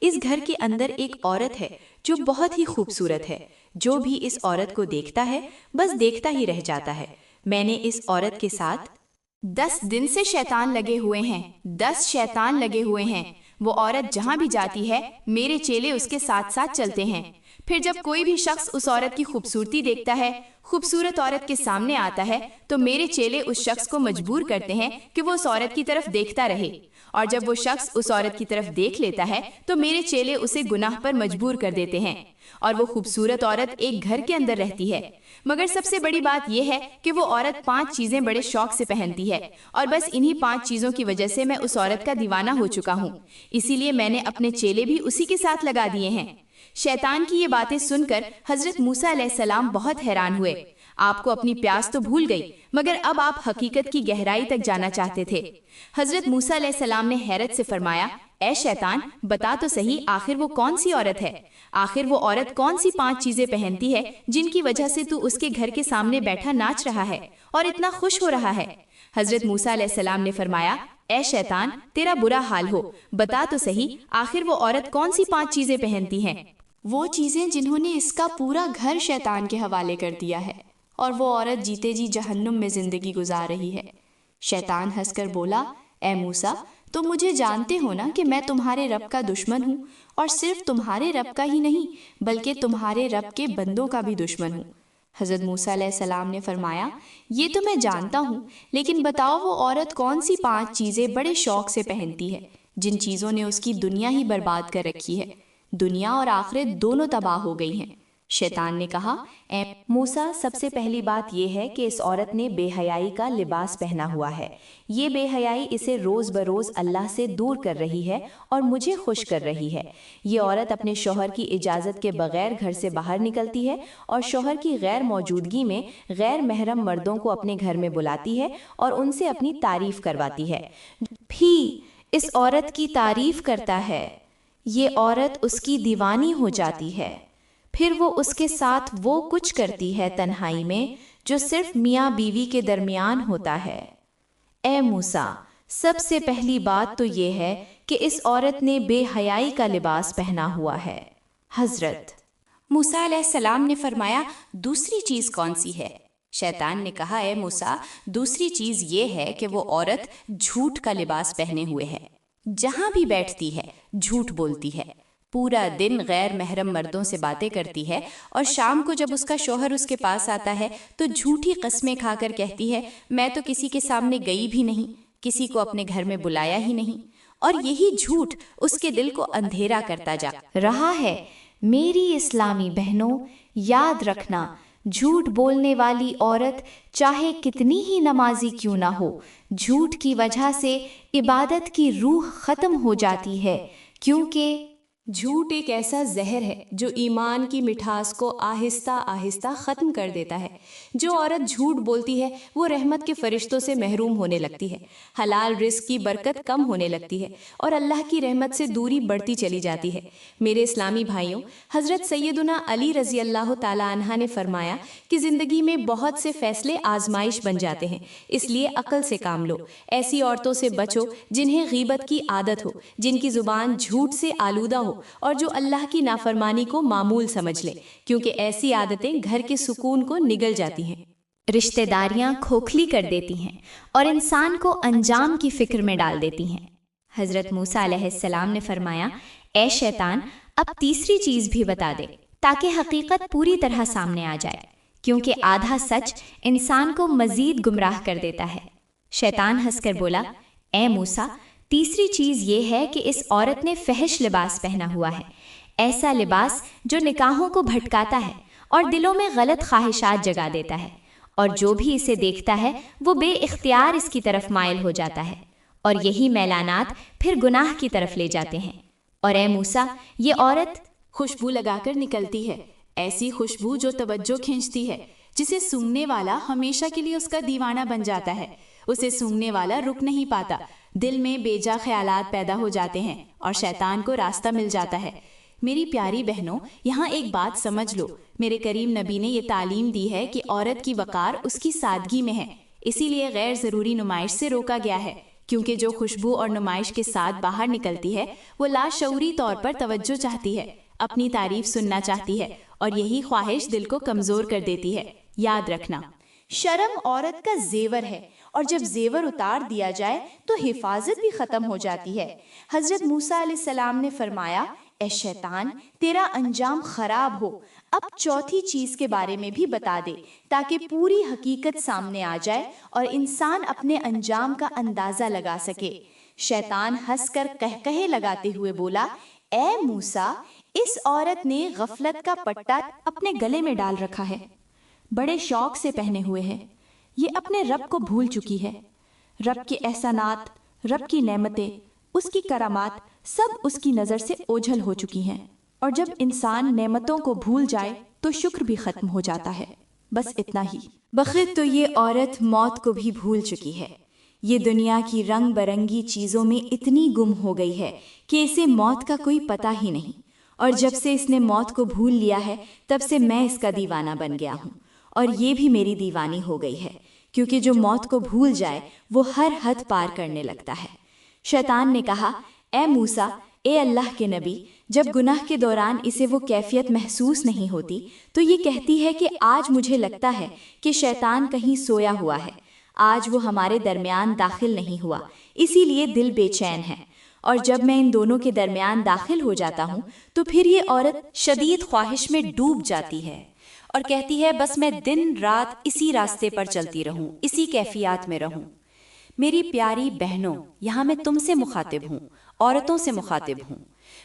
اس گھر کے اندر ایک عورت ہے جو بہت ہی خوبصورت ہے، جو بھی اس عورت کو دیکھتا ہے بس دیکھتا ہی رہ جاتا ہے۔ میں نے اس عورت کے ساتھ 10 دن سے شیطان لگے ہوئے ہیں، 10 شیطان لگے ہوئے ہیں۔ وہ عورت جہاں بھی جاتی ہے میرے چیلے اس کے ساتھ ساتھ چلتے ہیں۔ پھر جب کوئی بھی شخص اس عورت کی خوبصورتی دیکھتا ہے، خوبصورت عورت کے سامنے آتا ہے، تو میرے چیلے اس شخص کو مجبور کرتے ہیں کہ وہ اس عورت کی طرف دیکھتا رہے، اور جب وہ شخص اس عورت کی طرف دیکھ لیتا ہے تو میرے چیلے اسے گناہ پر مجبور کر دیتے ہیں، اور وہ خوبصورت عورت ایک گھر کے اندر رہتی ہے۔ مگر سب سے بڑی بات یہ ہے کہ وہ عورت 5 چیزیں بڑے شوق سے پہنتی ہے، اور بس انہی 5 چیزوں کی وجہ سے میں اس عورت کا دیوانہ ہو چکا ہوں، اسی لیے میں نے اپنے چیلے بھی اسی کے ساتھ لگا دیے ہیں۔ شیطان کی یہ باتیں سن کر حضرت موسیٰ علیہ السلام بہت حیران ہوئے۔ آپ کو اپنی پیاس تو بھول گئی، مگر اب آپ حقیقت کی گہرائی تک جانا چاہتے تھے۔ حضرت موسیٰ علیہ السلام نے حیرت سے فرمایا، اے شیطان، بتا تو صحیح آخر وہ کون سی عورت ہے؟ آخر وہ عورت کون سی 5 چیزیں پہنتی ہے جن کی وجہ سے تو اس کے گھر کے سامنے بیٹھا ناچ رہا ہے اور اتنا خوش ہو رہا ہے؟ حضرت موسیٰ علیہ السلام نے فرمایا، اے شیطان، تیرا برا حال ہو، بتا تو صحیح آخر وہ عورت کون سی 5 چیزیں پہنتی ہیں؟ وہ چیزیں جنہوں نے اس کا پورا گھر شیطان کے حوالے کر دیا ہے، اور وہ عورت جیتے جی جہنم میں زندگی گزار رہی ہے۔ شیطان ہنس کر بولا، اے موسیٰ، تم مجھے جانتے ہو نا کہ میں تمہارے رب کا دشمن ہوں، اور صرف تمہارے رب کا ہی نہیں بلکہ تمہارے رب کے بندوں کا بھی دشمن ہوں۔ حضرت موسیٰ علیہ السلام نے فرمایا، یہ تو میں جانتا ہوں، لیکن بتاؤ وہ عورت کون سی 5 چیزیں بڑے شوق سے پہنتی ہے جن چیزوں نے اس کی دنیا ہی برباد کر رکھی ہے، دنیا اور آخرت دونوں تباہ ہو گئی ہیں۔ شیطان نے کہا، اے موسیٰ، سب سے پہلی بات یہ ہے کہ اس عورت نے بے حیائی کا لباس پہنا ہوا ہے۔ یہ بے حیائی اسے روز بروز اللہ سے دور کر رہی ہے اور مجھے خوش کر رہی ہے۔ یہ عورت اپنے شوہر کی اجازت کے بغیر گھر سے باہر نکلتی ہے اور شوہر کی غیر موجودگی میں غیر محرم مردوں کو اپنے گھر میں بلاتی ہے اور ان سے اپنی تعریف کرواتی ہے۔ بھی اس عورت کی تعریف کرتا ہے، یہ عورت اس کی دیوانی ہو جاتی ہے۔ پھر وہ اس کے ساتھ وہ کچھ کرتی ہے تنہائی میں جو صرف میاں بیوی کے درمیان ہوتا ہے۔ اے موسیٰ، سب سے پہلی بات تو یہ ہے کہ اس عورت نے بے حیائی کا لباس پہنا ہوا ہے۔ حضرت موسیٰ علیہ السلام نے فرمایا، دوسری چیز کون سی ہے؟ شیطان نے کہا، اے موسیٰ، دوسری چیز یہ ہے کہ وہ عورت جھوٹ کا لباس پہنے ہوئے ہے، جہاں بھی بیٹھتی ہے جھوٹ بولتی ہے، پورا دن غیر محرم مردوں سے باتیں کرتی ہے، اور شام کو جب اس کا شوہر اس کے پاس آتا ہے تو جھوٹی قسمیں کھا کر کہتی ہے، میں تو کسی کے سامنے گئی بھی نہیں، کسی کو اپنے گھر میں بلایا ہی نہیں، اور یہی جھوٹ اس کے دل کو اندھیرا کرتا جا رہا ہے۔ میری اسلامی بہنوں، یاد رکھنا، جھوٹ بولنے والی عورت چاہے کتنی ہی نمازی کیوں نہ ہو، جھوٹ کی وجہ سے عبادت کی روح ختم ہو جاتی ہے، کیونکہ جھوٹ ایک ایسا زہر ہے جو ایمان کی مٹھاس کو آہستہ آہستہ ختم کر دیتا ہے۔ جو عورت جھوٹ بولتی ہے وہ رحمت کے فرشتوں سے محروم ہونے لگتی ہے، حلال رزق کی برکت کم ہونے لگتی ہے، اور اللہ کی رحمت سے دوری بڑھتی چلی جاتی ہے۔ میرے اسلامی بھائیوں، حضرت سیدنا علی رضی اللہ تعالی عنہ نے فرمایا کہ زندگی میں بہت سے فیصلے آزمائش بن جاتے ہیں، اس لیے عقل سے کام لو۔ ایسی عورتوں سے بچو جنہیں غیبت کی عادت ہو، جن کی زبان جھوٹ سے آلودہ ہو، اور جو اللہ کی نافرمانی کو معمول سمجھ لیں، کیونکہ ایسی عادتیں گھر کے سکون کو نگل جاتی ہیں، رشتہ داریاں کھوکھلی کر دیتی ہیں اور انسان کو انجام کی فکر میں ڈال دیتی ہیں۔ حضرت موسیٰ علیہ السلام نے فرمایا، اے شیطان، اب تیسری چیز بھی بتا دے تاکہ حقیقت پوری طرح سامنے آ جائے، کیونکہ آدھا سچ انسان کو مزید گمراہ کر دیتا ہے۔ شیطان ہنس کر بولا، اے موسیٰ، تیسری چیز یہ ہے کہ اس عورت نے فحش لباس پہنا ہوا ہے، ایسا لباس جو نکاحوں کو بھٹکاتا ہے اور دلوں میں غلط خواہشات جگا دیتا ہے، اور جو بھی اسے دیکھتا ہے وہ بے اختیار اس کی طرف مائل ہو جاتا ہے، اور یہی میلانات پھر گناہ کی طرف لے جاتے ہیں۔ اور اے موسیٰ، یہ عورت خوشبو لگا کر نکلتی ہے، ایسی خوشبو جو توجہ کھینچتی ہے، جسے سونگھنے والا ہمیشہ کے لیے اس کا دیوانہ بن جاتا ہے، اسے سونگھنے والا رک نہیں پاتا، دل میں بیجا خیالات پیدا ہو جاتے ہیں اور شیطان کو راستہ مل جاتا ہے۔ میری پیاری بہنوں، یہاں ایک بات سمجھ لو، میرے کریم نبی نے یہ تعلیم دی ہے کہ عورت کی وقار اس کی سادگی میں ہے، اسی لیے غیر ضروری نمائش سے روکا گیا ہے۔ کیونکہ جو خوشبو اور نمائش کے ساتھ باہر نکلتی ہے وہ لاشعوری طور پر توجہ چاہتی ہے، اپنی تعریف سننا چاہتی ہے، اور یہی خواہش دل کو کمزور کر دیتی ہے۔ یاد رکھنا، شرم عورت کا زیور ہے، اور جب زیور اتار دیا جائے تو حفاظت بھی ختم ہو جاتی ہے۔ حضرت موسیٰ علیہ السلام نے فرمایا، اے شیطان، تیرا انجام خراب ہو، اب چوتھی چیز کے بارے میں بھی بتا دے تاکہ پوری حقیقت سامنے آ جائے اور انسان اپنے انجام کا اندازہ لگا سکے۔ شیطان ہنس کر قہقہے لگاتے ہوئے بولا، اے موسیٰ، اس عورت نے غفلت کا پٹا اپنے گلے میں ڈال رکھا ہے، بڑے شوق سے پہنے ہوئے ہے، یہ اپنے رب کو بھول چکی ہے۔ رب کے احسانات، رب کی نعمتیں، اس کی کرامات سب اس کی نظر سے اوجھل ہو چکی ہیں، اور جب انسان نعمتوں کو بھول جائے تو شکر بھی ختم ہو جاتا ہے۔ بس اتنا ہی۔ بخت تو یہ عورت موت کو بھی بھول چکی ہے، یہ دنیا کی رنگ برنگی چیزوں میں اتنی گم ہو گئی ہے کہ اسے موت کا کوئی پتہ ہی نہیں، اور جب سے اس نے موت کو بھول لیا ہے تب سے میں اس کا دیوانہ بن گیا ہوں، اور یہ بھی میری دیوانی ہو گئی ہے، کیونکہ جو موت کو بھول جائے وہ ہر حد پار کرنے لگتا ہے۔ شیطان نے کہا، اے موسیٰ، اے اللہ کے نبی، جب گناہ کے دوران اسے وہ کیفیت محسوس نہیں ہوتی تو یہ کہتی ہے کہ آج مجھے لگتا ہے کہ شیطان کہیں سویا ہوا ہے، آج وہ ہمارے درمیان داخل نہیں ہوا، اسی لیے دل بے چین ہے، اور جب میں ان دونوں کے درمیان داخل ہو جاتا ہوں تو پھر یہ عورت شدید خواہش میں ڈوب جاتی ہے اور کہتی ہے بس میں دن رات اسی راستے پر چلتی رہوں، اسی کیفیات میں رہوں۔ میری پیاری بہنوں، یہاں میں تم سے مخاطب ہوں، عورتوں سے مخاطب ہوں۔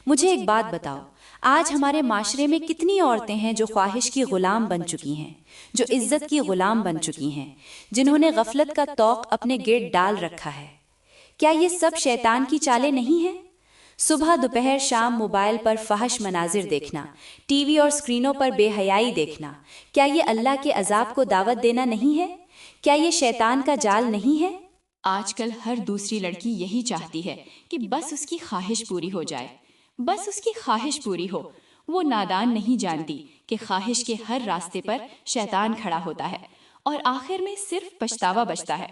مجھے ایک بات بتاؤ، آج ہمارے معاشرے میں کتنی عورتیں ہیں جو خواہش کی غلام بن چکی ہیں، جو عزت کی غلام بن چکی ہیں، جنہوں نے غفلت کا طوق اپنے گرد ڈال رکھا ہے؟ کیا یہ سب شیطان کی چالیں نہیں ہیں؟ صبح دوپہر شام موبائل پر فحش مناظر دیکھنا، ٹی وی اور اسکرینوں پر بے حیائی دیکھنا، کیا یہ اللہ کے عذاب کو دعوت دینا نہیں ہے؟ کیا یہ شیطان کا جال نہیں ہے؟ آج کل ہر دوسری لڑکی یہی چاہتی ہے کہ بس اس کی خواہش پوری ہو جائے، بس اس کی خواہش پوری ہو۔ وہ نادان نہیں جانتی کہ خواہش کے ہر راستے پر شیطان کھڑا ہوتا ہے اور آخر میں صرف پچھتاوا بچتا ہے۔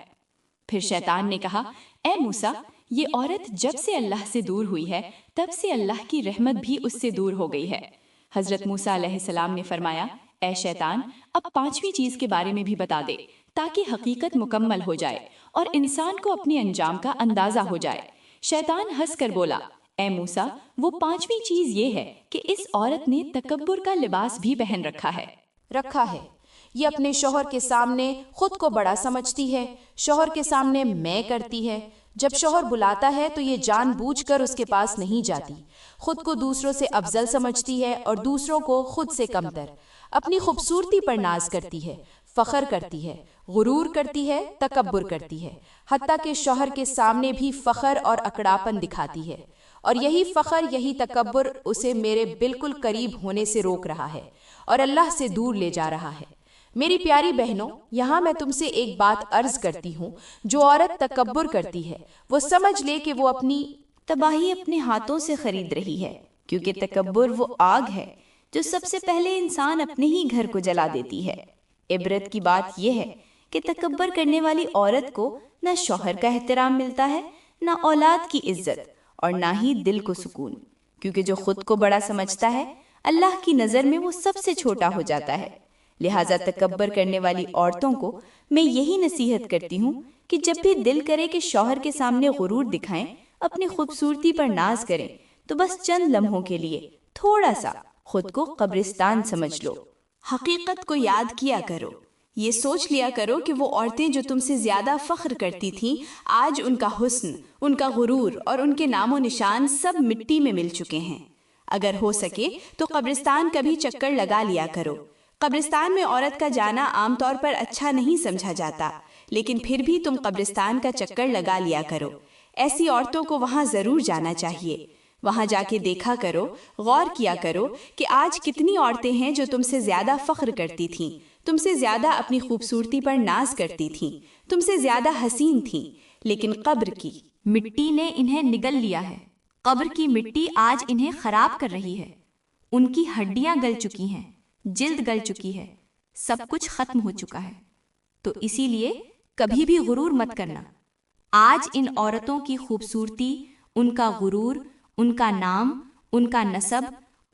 پھر شیطان نے کہا، اے موسیٰ، یہ عورت جب سے اللہ سے دور ہوئی ہے تب سے اللہ کی رحمت بھی اس سے دور ہو گئی ہے۔ حضرت موسیٰ علیہ السلام نے فرمایا، اے شیطان، اب پانچویں چیز کے بارے میں بھی بتا دے تاکہ حقیقت مکمل ہو جائے اور انسان کو اپنے انجام کا اندازہ ہو جائے۔ شیطان ہنس کر بولا، اے موسیٰ، وہ پانچویں چیز یہ ہے کہ اس عورت نے تکبر کا لباس بھی پہن رکھا ہے۔ یہ اپنے شوہر کے سامنے خود کو بڑا سمجھتی ہے، شوہر کے سامنے میں کرتی ہے، جب شوہر بلاتا ہے تو یہ جان بوجھ کر اس کے پاس نہیں جاتی، خود کو دوسروں سے افضل سمجھتی ہے اور دوسروں کو خود سے کمتر، اپنی خوبصورتی پر ناز کرتی ہے، فخر کرتی ہے، غرور کرتی ہے، تکبر کرتی ہے، حتیٰ کہ شوہر کے سامنے بھی فخر اور اکڑاپن دکھاتی ہے، اور یہی فخر، یہی تکبر اسے میرے بالکل قریب ہونے سے روک رہا ہے اور اللہ سے دور لے جا رہا ہے۔ میری پیاری بہنوں، یہاں میں تم سے ایک بات عرض کرتی ہوں، جو عورت تکبر کرتی ہے وہ سمجھ لے کہ وہ اپنی تباہی اپنے ہاتھوں سے خرید رہی ہے، کیونکہ تکبر وہ آگ ہے جو سب سے پہلے انسان اپنے ہی گھر کو جلا دیتی ہے۔ عبرت کی بات یہ ہے کہ تکبر کرنے والی عورت کو نہ شوہر کا احترام ملتا ہے، نہ اولاد کی عزت، اور نہ ہی دل کو سکون، کیونکہ جو خود کو بڑا سمجھتا ہے اللہ کی نظر میں وہ سب سے چھوٹا ہو جاتا ہے۔ لہٰذا تکبر کرنے والی عورتوں کو میں یہی نصیحت کرتی ہوں کہ جب بھی دل کرے کہ شوہر کے سامنے غرور دکھائیں، اپنی خوبصورتی پر ناز کریں، تو بس چند لمحوں کے لیے تھوڑا سا خود کو قبرستان سمجھ لو۔ حقیقت کو یاد کیا کرو، یہ سوچ لیا کرو کہ وہ عورتیں جو تم سے زیادہ فخر کرتی تھیں، آج ان کا حسن، ان کا غرور اور ان کے نام و نشان سب مٹی میں مل چکے ہیں۔ اگر ہو سکے تو قبرستان کا بھی چکر لگا لیا کرو۔ قبرستان میں عورت کا جانا عام طور پر اچھا نہیں سمجھا جاتا، لیکن پھر بھی تم قبرستان کا چکر لگا لیا کرو۔ ایسی عورتوں کو وہاں ضرور جانا چاہیے، وہاں جا کے دیکھا کرو، غور کیا کرو کہ آج کتنی عورتیں ہیں جو تم سے زیادہ فخر کرتی تھیں، تم سے زیادہ اپنی خوبصورتی پر ناز کرتی تھیں، تم سے زیادہ حسین تھیں، لیکن قبر کی مٹی نے انہیں نگل لیا ہے، قبر کی مٹی آج انہیں خراب کر رہی ہے، ان کی ہڈیاں گل چکی ہیں، جلد گل چکی ہے، سب کچھ ختم ہو چکا ہے۔ تو اسی لیے کبھی بھی غرور مت کرنا، آج ان عورتوں کی خوبصورتی، ان کا غرور، ان کا نام، ان کا نسب،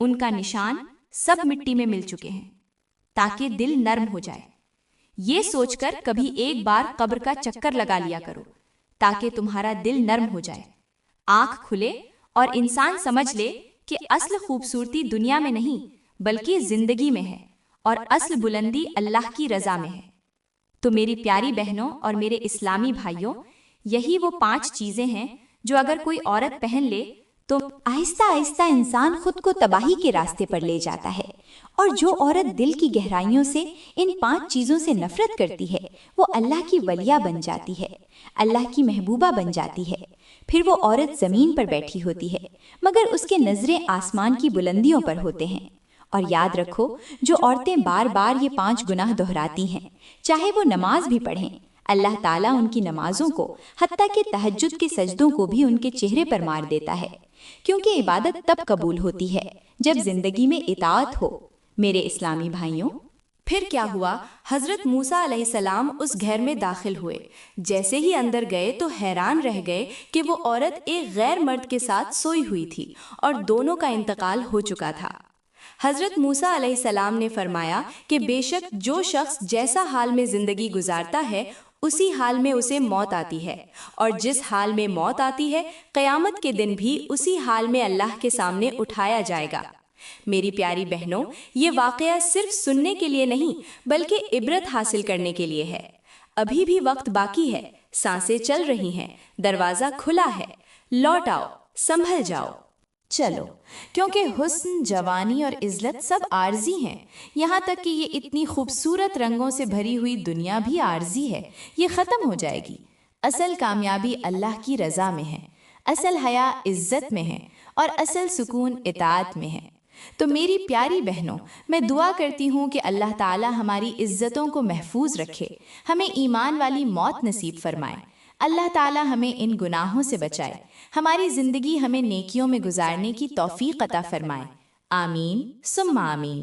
ان کا نشان سب مٹی میں مل چکے ہیں، تاکہ دل نرم ہو جائے۔ یہ سوچ کر کبھی ایک بار قبر کا چکر لگا لیا کرو، تاکہ تمہارا دل نرم ہو جائے، آنکھ کھلے اور انسان سمجھ لے کہ اصل خوبصورتی دنیا میں نہیں بلکہ زندگی میں ہے، اور اصل بلندی اللہ کی رضا میں ہے۔ تو میری پیاری بہنوں اور میرے اسلامی بھائیوں، یہی وہ 5 چیزیں ہیں جو اگر کوئی عورت پہن لے تو آہستہ آہستہ انسان خود کو تباہی کے راستے پر لے جاتا ہے، اور جو عورت دل کی گہرائیوں سے ان 5 چیزوں سے نفرت کرتی ہے وہ اللہ کی ولیہ بن جاتی ہے، اللہ کی محبوبہ بن جاتی ہے۔ پھر وہ عورت زمین پر بیٹھی ہوتی ہے مگر اس کے نظریں آسمان کی بلندیوں پر ہوتے ہیں۔ اور یاد رکھو، جو عورتیں بار بار یہ 5 گناہ دہراتی ہیں، چاہے وہ نماز بھی پڑھیں، اللہ تعالیٰ ان کی نمازوں کو، حتیٰ کہ تہجد کے سجدوں کو بھی ان کے چہرے پر مار دیتا ہے، کیونکہ عبادت تب قبول ہوتی ہے جب زندگی میں اطاعت ہو۔ میرے اسلامی بھائیوں، پھر کیا ہوا؟ حضرت موسیٰ علیہ السلام اس گھر میں داخل ہوئے۔ جیسے ہی اندر گئے تو حیران رہ گئے کہ وہ عورت ایک غیر مرد کے ساتھ سوئی ہوئی تھی اور دونوں کا انتقال ہو چکا تھا۔ حضرت موسیٰ علیہ السلام نے فرمایا کہ بے شک جو شخص جیسا حال میں زندگی گزارتا ہے اسی حال میں اسے موت آتی ہے، اور جس حال میں موت آتی ہے قیامت کے دن بھی اسی حال میں اللہ کے سامنے اٹھایا جائے گا۔ میری پیاری بہنوں، یہ واقعہ صرف سننے کے لیے نہیں بلکہ عبرت حاصل کرنے کے لیے ہے۔ ابھی بھی وقت باقی ہے، سانسیں چل رہی ہیں، دروازہ کھلا ہے، لوٹ آؤ، سنبھل جاؤ۔ چلو، کیونکہ حسن، جوانی اور عزت سب عارضی ہیں، یہاں تک کہ یہ اتنی خوبصورت رنگوں سے بھری ہوئی دنیا بھی عارضی ہے، یہ ختم ہو جائے گی۔ اصل کامیابی اللہ کی رضا میں ہے، اصل حیا عزت میں ہے، اور اصل سکون اطاعت میں ہے۔ تو میری پیاری بہنوں، میں دعا کرتی ہوں کہ اللہ تعالی ہماری عزتوں کو محفوظ رکھے، ہمیں ایمان والی موت نصیب فرمائے۔ اللہ تعالی ہمیں ان گناہوں سے بچائے، ہماری زندگی ہمیں نیکیوں میں گزارنے کی توفیق عطا فرمائے۔ آمین ثم آمین۔